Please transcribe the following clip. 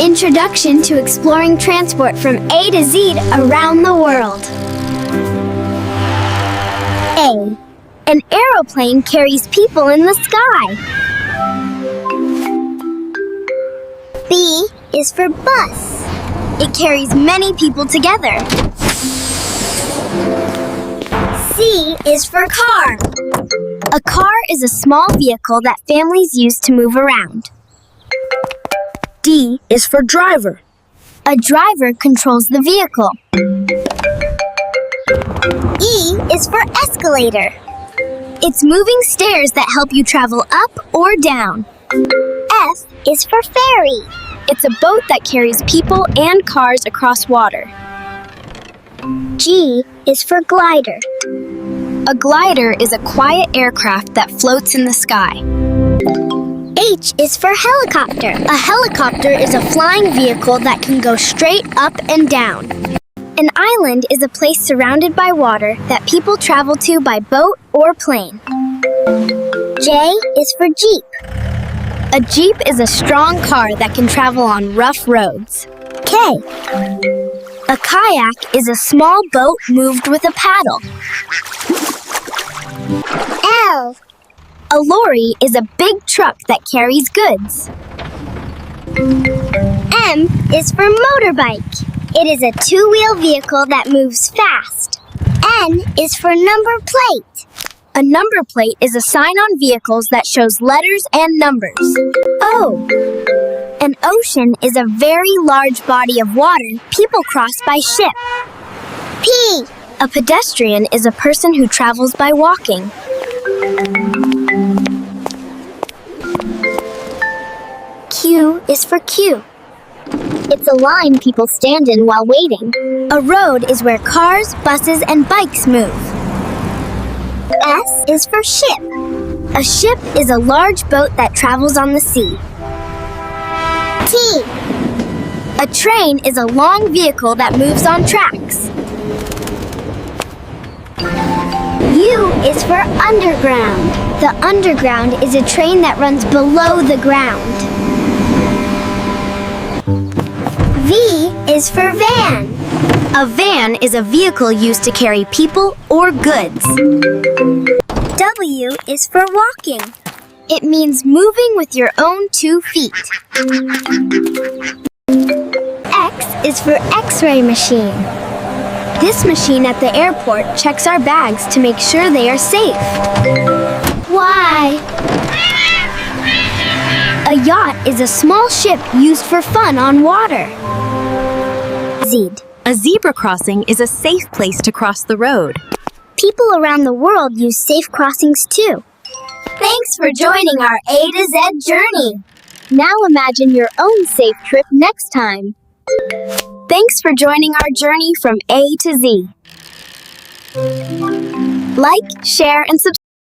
Introduction to exploring transport from A to Z around the world. A. An aeroplane carries people in the sky. B is for bus. It carries many people together. C is for car. A car is a small vehicle that families use to move around. D is for driver. A driver controls the vehicle. E is for escalator. It's moving stairs that help you travel up or down. F is for ferry. It's a boat that carries people and cars across water. G is for glider. A glider is a quiet aircraft that floats in the sky. H is for helicopter. A helicopter is a flying vehicle that can go straight up and down. An island is a place surrounded by water that people travel to by boat or plane. J is for jeep. A jeep is a strong car that can travel on rough roads. K. A kayak is a small boat moved with a paddle. L. A lorry is a big truck that carries goods. M is for motorbike. It is a two-wheel vehicle that moves fast. N is for number plate. A number plate is a sign on vehicles that shows letters and numbers. O. An ocean is a very large body of water people cross by ship. P. A pedestrian is a person who travels by walking. Q is for queue. It's a line people stand in while waiting. A road is where cars, buses, and bikes move. S is for ship. A ship is a large boat that travels on the sea. T. A train is a long vehicle that moves on tracks. U is for underground. The underground is a train that runs below the ground. V is for van. A van is a vehicle used to carry people or goods. W is for walking. It means moving with your own 2 feet. X is for X-ray machine. This machine at the airport checks our bags to make sure they are safe. Y. A yacht is a small ship used for fun on water. Z. A zebra crossing is a safe place to cross the road. People around the world use safe crossings too. Thanks for joining our A to Z journey. Now imagine your own safe trip next time. Thanks for joining our journey from A to Z. Like, share, and subscribe.